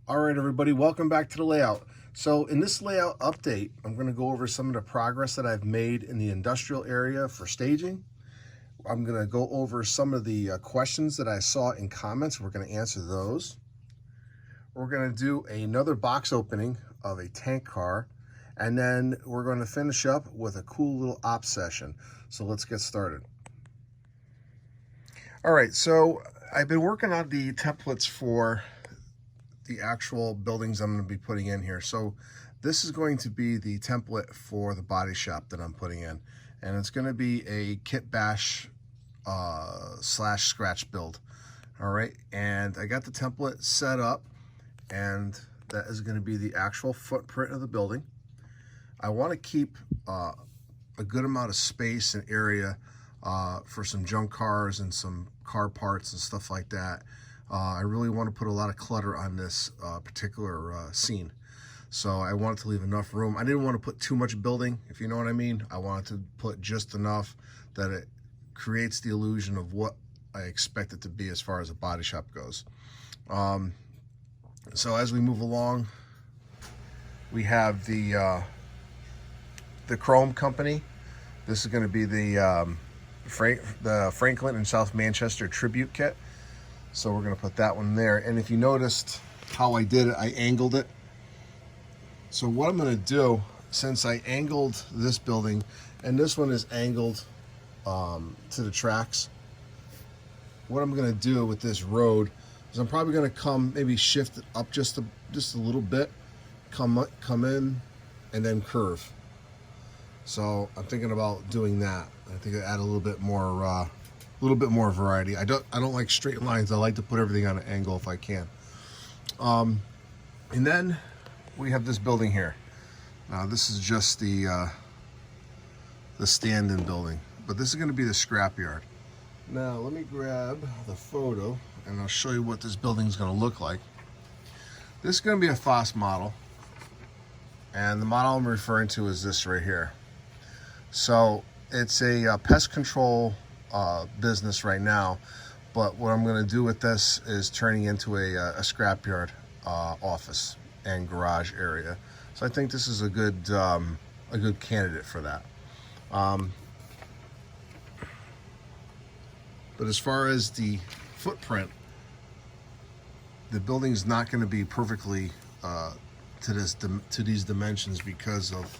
All right, everybody, welcome back to the layout. So in this layout update, I'm going to go over some of the progress that I've made in the industrial area for staging. I'm going to go over some of the questions that I saw in comments. We're going to answer those. We're going to do another box opening of a tank car, and then we're going to finish up with a cool little op session. So let's get started. All right, so I've been working on the templates for the actual buildings I'm going to be putting in here. So this is going to be the template for the body shop that I'm putting in, and it's going to be a kit bash slash scratch build. All right, and I got the template set up, and that is going to be the actual footprint of the building. I want to keep a good amount of space and area for some junk cars and some car parts and stuff like that. I really want to put a lot of clutter on this particular scene. So I wanted to leave enough room. I didn't want to put too much building, if you know what I mean. I wanted to put just enough that it creates the illusion of what I expect it to be as far as a body shop goes. So as we move along, we have the Chrome Company. This is going to be the Franklin and South Manchester Tribute Kit. So we're going to put that one there. And if you noticed how I did it, I angled it. So what I'm going to do, since I angled this building, and this one is angled to the tracks, what I'm going to do with this road is I'm probably going to come, maybe shift it up just a little bit, come in, and then curve. So I'm thinking about doing that. I think I add a little bit more variety. I don't like straight lines. I like to put everything on an angle if I can. And then we have this building here. Now this is just the stand-in building, but this is going to be the scrapyard. Now let me grab the photo and I'll show you what this building is going to look like. This is going to be a FOSS model, and the model I'm referring to is this right here. So it's a pest control business right now, but what I'm going to do with this is turning into a scrapyard office and garage area. So I think this is a good candidate for that. But as far as the footprint, the building's not going to be perfectly to these dimensions because of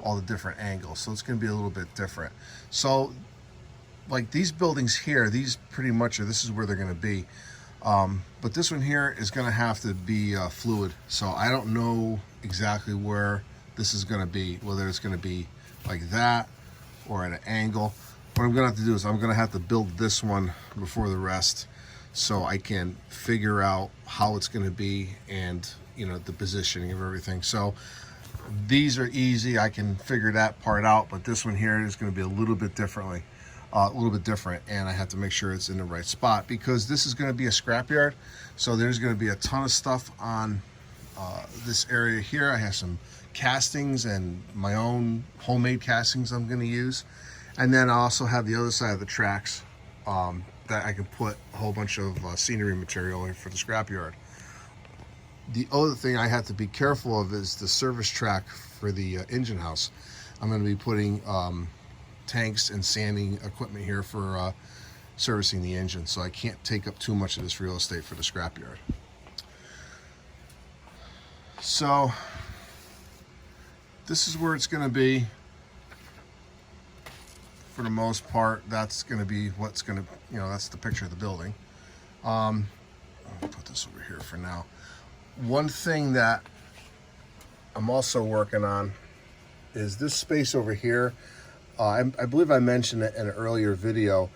all the different angles. So it's going to be a little bit different. So like these buildings here, these pretty much are, this is where they're going to be. But this one here is going to have to be fluid. So I don't know exactly where this is going to be, whether it's going to be like that or at an angle. What I'm going to have to do is I'm going to have to build this one before the rest so I can figure out how it's going to be and, you know, the positioning of everything. So these are easy. I can figure that part out, but this one here is going to be a little bit different, and I have to make sure it's in the right spot because this is going to be a scrapyard. So there's going to be a ton of stuff on this area here. I have some castings and my own homemade castings I'm going to use, and then I also have the other side of the tracks that I can put a whole bunch of scenery material in for the scrapyard. The other thing I have to be careful of is the service track for the engine house. I'm going to be putting tanks and sanding equipment here for servicing the engine, so I can't take up too much of this real estate for the scrapyard. So this is where it's going to be for the most part. That's going to be what's going to, you know, that's the picture of the building. I'll put this over here for now. One thing that I'm also working on is this space over here. I believe I mentioned it in an earlier video.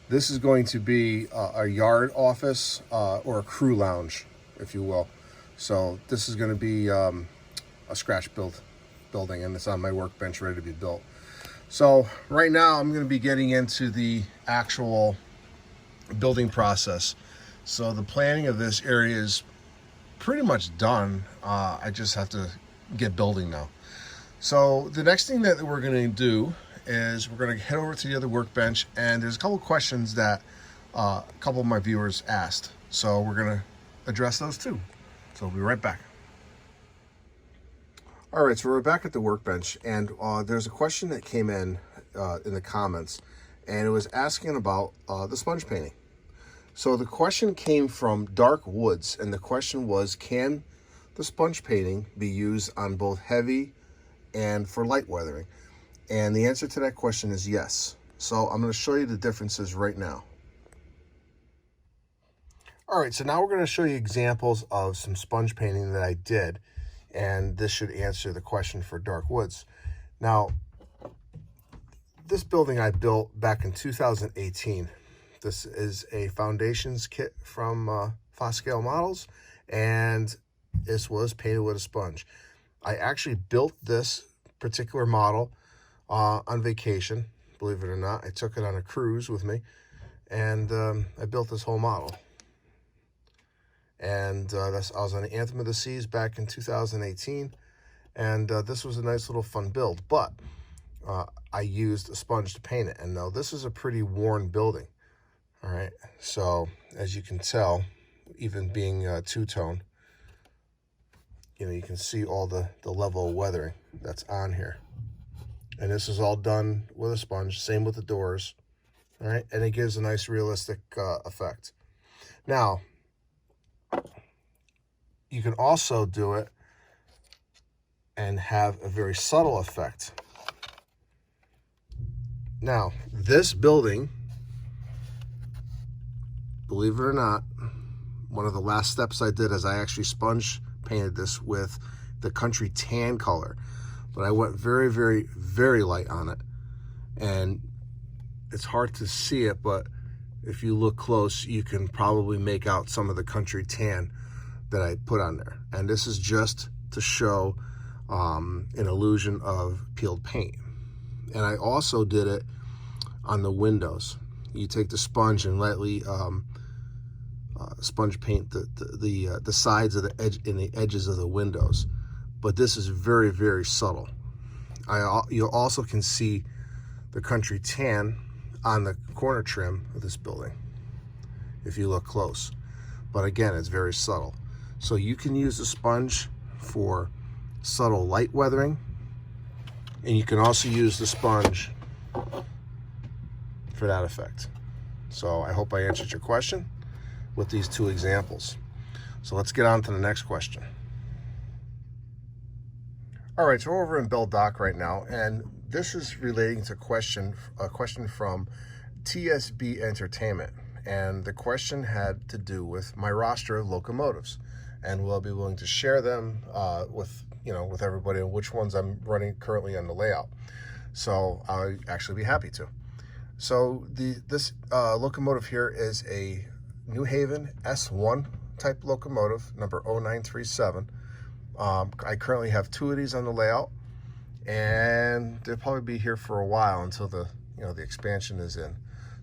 This is going to be a yard office or a crew lounge, if you will. So this is going to be a scratch building, and it's on my workbench ready to be built. So right now I'm going to be getting into the actual building process. So the planning of this area is pretty much done. I just have to get building now. So the next thing that we're going to do is we're going to head over to the other workbench, and there's a couple of questions that a couple of my viewers asked. So we're going to address those too. So we'll be right back. All right, so we're back at the workbench, and there's a question that came in the comments, and it was asking about the sponge painting. So the question came from Dark Woods, and the question was, can the sponge painting be used on both heavy and for light weathering? And the answer to that question is yes. So I'm going to show you the differences right now. All right, so now we're going to show you examples of some sponge painting that I did, and this should answer the question for Dark Woods. Now, this building I built back in 2018. This is a foundations kit from Foscale Models, and this was painted with a sponge. I actually built this particular model on vacation, believe it or not. I took it on a cruise with me, and I built this whole model. And I was on the Anthem of the Seas back in 2018, and this was a nice little fun build, but I used a sponge to paint it. And now this is a pretty worn building. All right, so as you can tell, even being two-tone, you know, you can see all the level of weathering that's on here. And this is all done with a sponge, same with the doors, all right? And it gives a nice realistic effect. Now, you can also do it and have a very subtle effect. Now, this building, believe it or not, one of the last steps I did is I actually sponge painted this with the country tan color, but I went very, very, very light on it, and it's hard to see it, but if you look close, you can probably make out some of the country tan that I put on there. And this is just to show an illusion of peeled paint. And I also did it on the windows. You take the sponge and lightly sponge paint the sides of the edge and the edges of the windows, but this is very, very subtle. You also can see the country tan on the corner trim of this building if you look close, but again, it's very subtle. So you can use the sponge for subtle light weathering, and you can also use the sponge for that effect. So I hope I answered your question with these two examples. So let's get on to the next question. All right, so we're over in Bell Dock right now, and this is relating to a question from TSB Entertainment. And the question had to do with my roster of locomotives, and will I be willing to share them with everybody, and which ones I'm running currently on the layout. So I'll actually be happy to. So this locomotive here is a New Haven S1 type locomotive, number 0937. I currently have two of these on the layout, and they'll probably be here for a while until the expansion is in.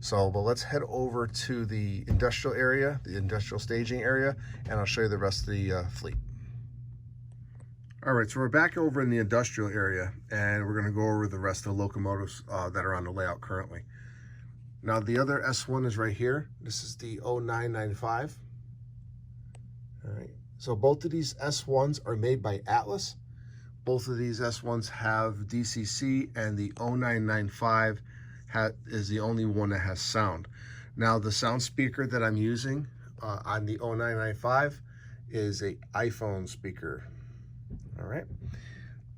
So, but let's head over to the industrial area, the industrial staging area, and I'll show you the rest of the fleet. All right, so we're back over in the industrial area, and we're going to go over the rest of the locomotives that are on the layout currently. Now, the other S1 is right here. This is the 0995. All right, so both of these S1s are made by Atlas. Both of these S1s have DCC, and the 0995 is the only one that has sound. Now, the sound speaker that I'm using on the 0995 is a iPhone speaker. All right.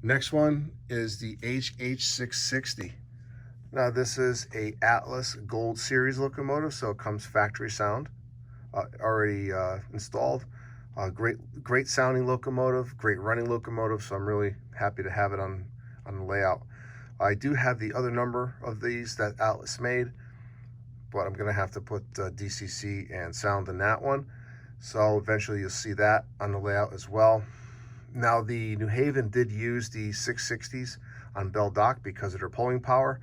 Next one is the HH660. Now, this is a Atlas Gold Series locomotive, so it comes factory sound already installed. Great sounding locomotive, great running locomotive, so I'm really happy to have it on the layout. I do have the other number of these that Atlas made, but I'm going to have to put DCC and sound in that one. So eventually you'll see that on the layout as well. Now, the New Haven did use the 660s on Bell Dock because of their pulling power.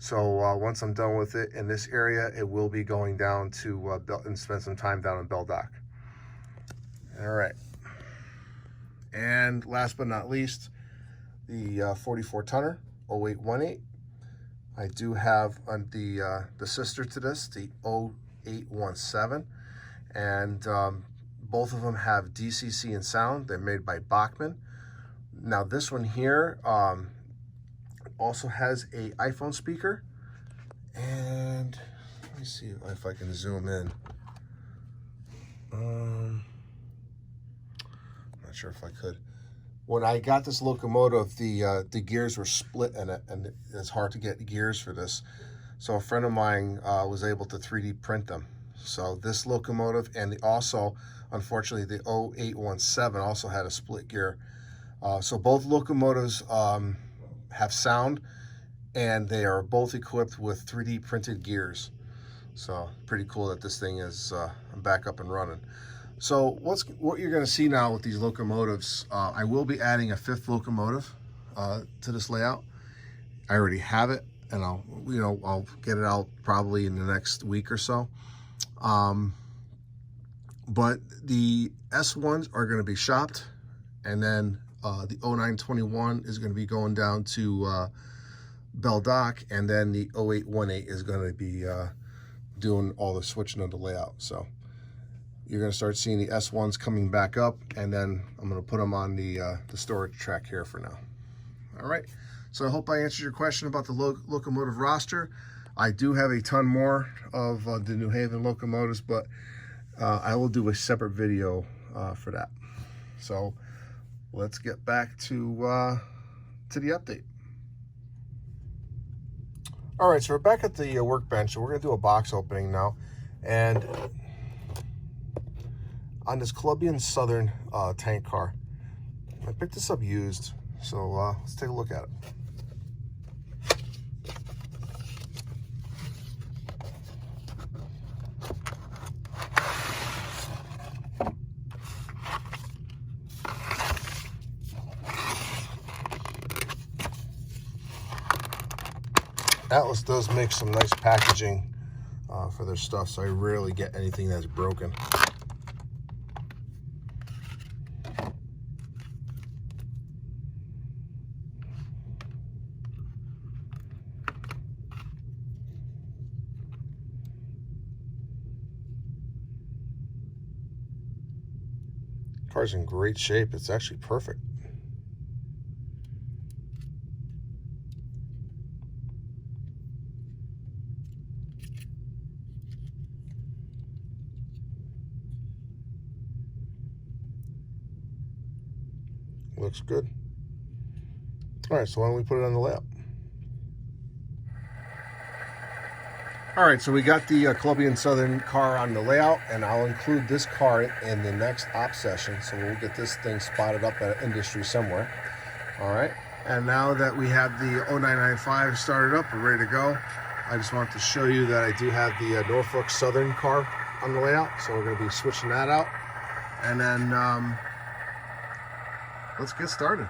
So once I'm done with it in this area, it will be going down to and spend some time down in Bell Dock. All right. And last but not least, the 44 tonner 0818. I do have the sister to this, the 0817, and Both of them have DCC and sound. They're made by Bachmann. Now this one here also has a iPhone speaker. And let me see if I can zoom in. Not sure if I could. When I got this locomotive, the gears were split in it, and it's hard to get gears for this. So a friend of mine was able to 3D print them. So this locomotive, and also, unfortunately, the 0817 also had a split gear. So both locomotives have sound, and they are both equipped with 3D printed gears. So pretty cool that this thing is back up and running. So what you're going to see now with these locomotives, I will be adding a 5th locomotive to this layout. I already have it, and I'll get it out probably in the next week or so. But the S1s are going to be shopped, and then the 0921 is going to be going down to Bell Dock, and then the 0818 is going to be doing all the switching of the layout. So you're going to start seeing the S1s coming back up, and then I'm going to put them on the storage track here for now. All right, so I hope I answered your question about the locomotive roster. I do have a ton more of the New Haven locomotives, but I will do a separate video for that. So let's get back to the update. All right, so we're back at the workbench, and we're going to do a box opening now. And on this Colombian Southern tank car, I picked this up used, so let's take a look at it. Atlas does make some nice packaging for their stuff, so I rarely get anything that's broken. Car's in great shape. It's actually perfect. Looks good. All right, so why don't we put it on the layout? All right, so we got the Colombian Southern car on the layout, and I'll include this car in the next op session, so we'll get this thing spotted up at industry somewhere. All right, and now that we have the 0995 started up, we're ready to go. I just wanted to show you that I do have the Norfolk Southern car on the layout, so we're going to be switching that out, and then let's get started.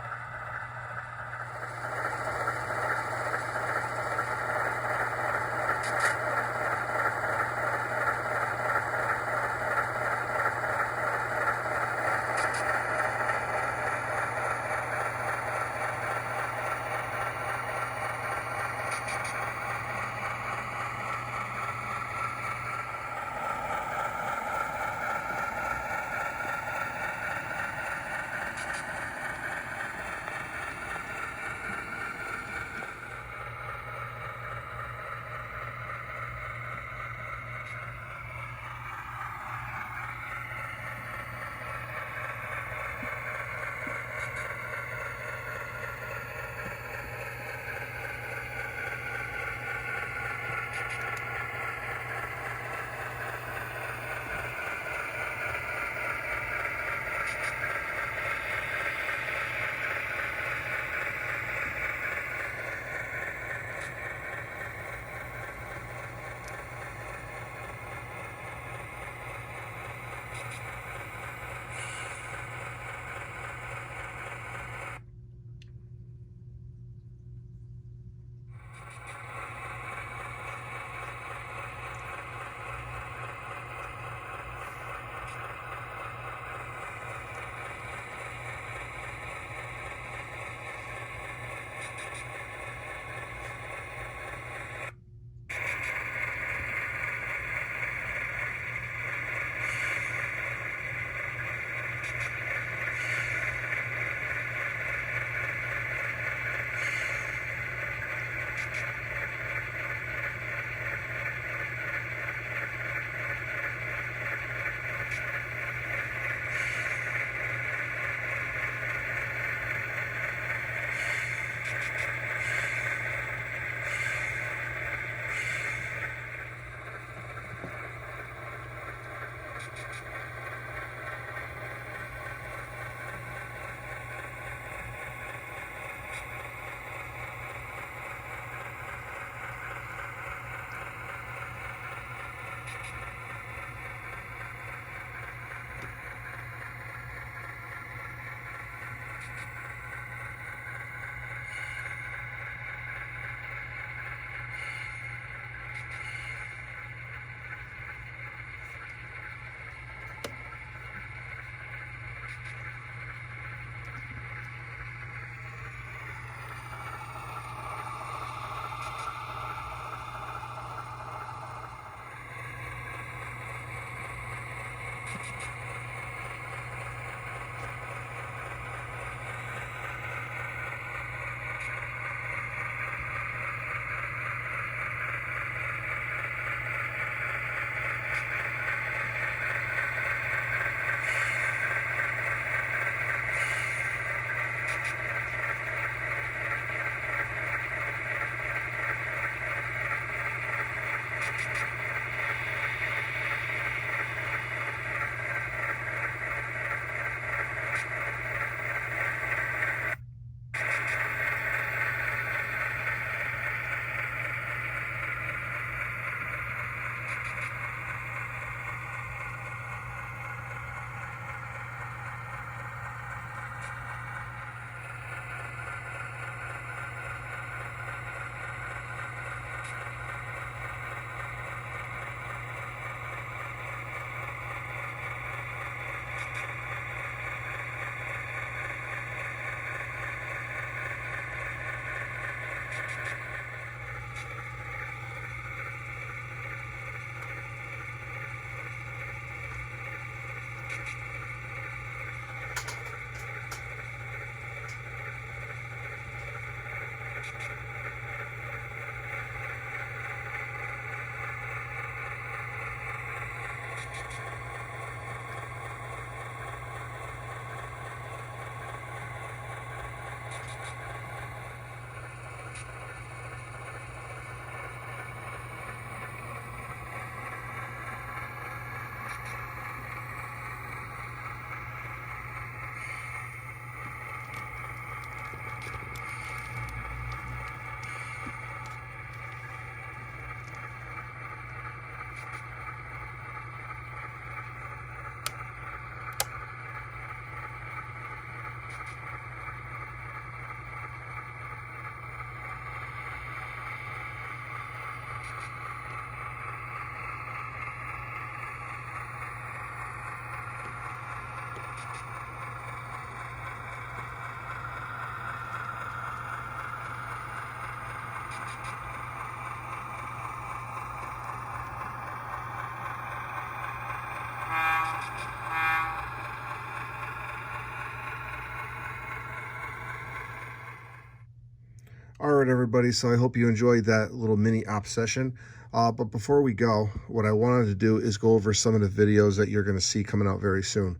All right, everybody, so I hope you enjoyed that little mini op session. But before we go, what I wanted to do is go over some of the videos that you're going to see coming out very soon.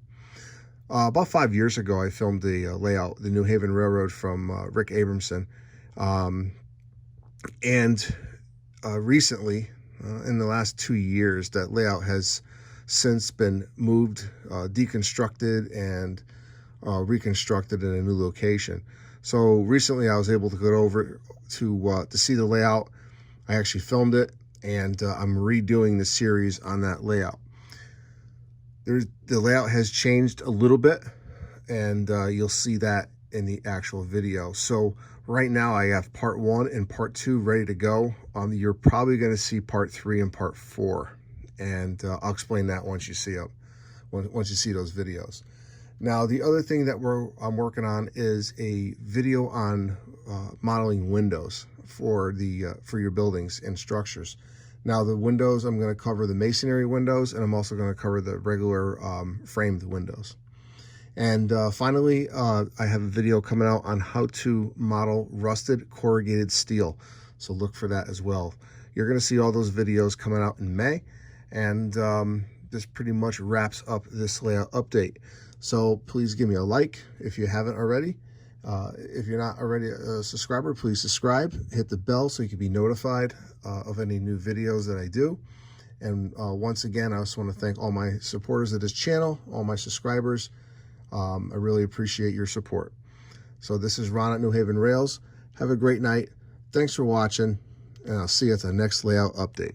About 5 years ago, I filmed the layout, the New Haven Railroad from Rick Abramson. Recently, in the last 2 years, that layout has since been moved, deconstructed, and reconstructed in a new location. So recently I was able to go over to see the layout. I actually filmed it, and I'm redoing the series on that layout. The layout has changed a little bit, and you'll see that in the actual video. So right now I have part 1 and part 2 ready to go. You're probably going to see part 3 and part 4, and I'll explain that once you see it, once you see those videos. Now, the other thing that I'm working on is a video on modeling windows for your buildings and structures. Now, the windows, I'm going to cover the masonry windows, and I'm also going to cover the regular framed windows. And finally, I have a video coming out on how to model rusted corrugated steel. So look for that as well. You're going to see all those videos coming out in May, and this pretty much wraps up this layout update. So please give me a like if you haven't already. If you're not already a subscriber, please subscribe. Hit the bell so you can be notified of any new videos that I do. And once again, I just want to thank all my supporters of this channel, all my subscribers. I really appreciate your support. So this is Ron at New Haven Rails. Have a great night. Thanks for watching, and I'll see you at the next layout update.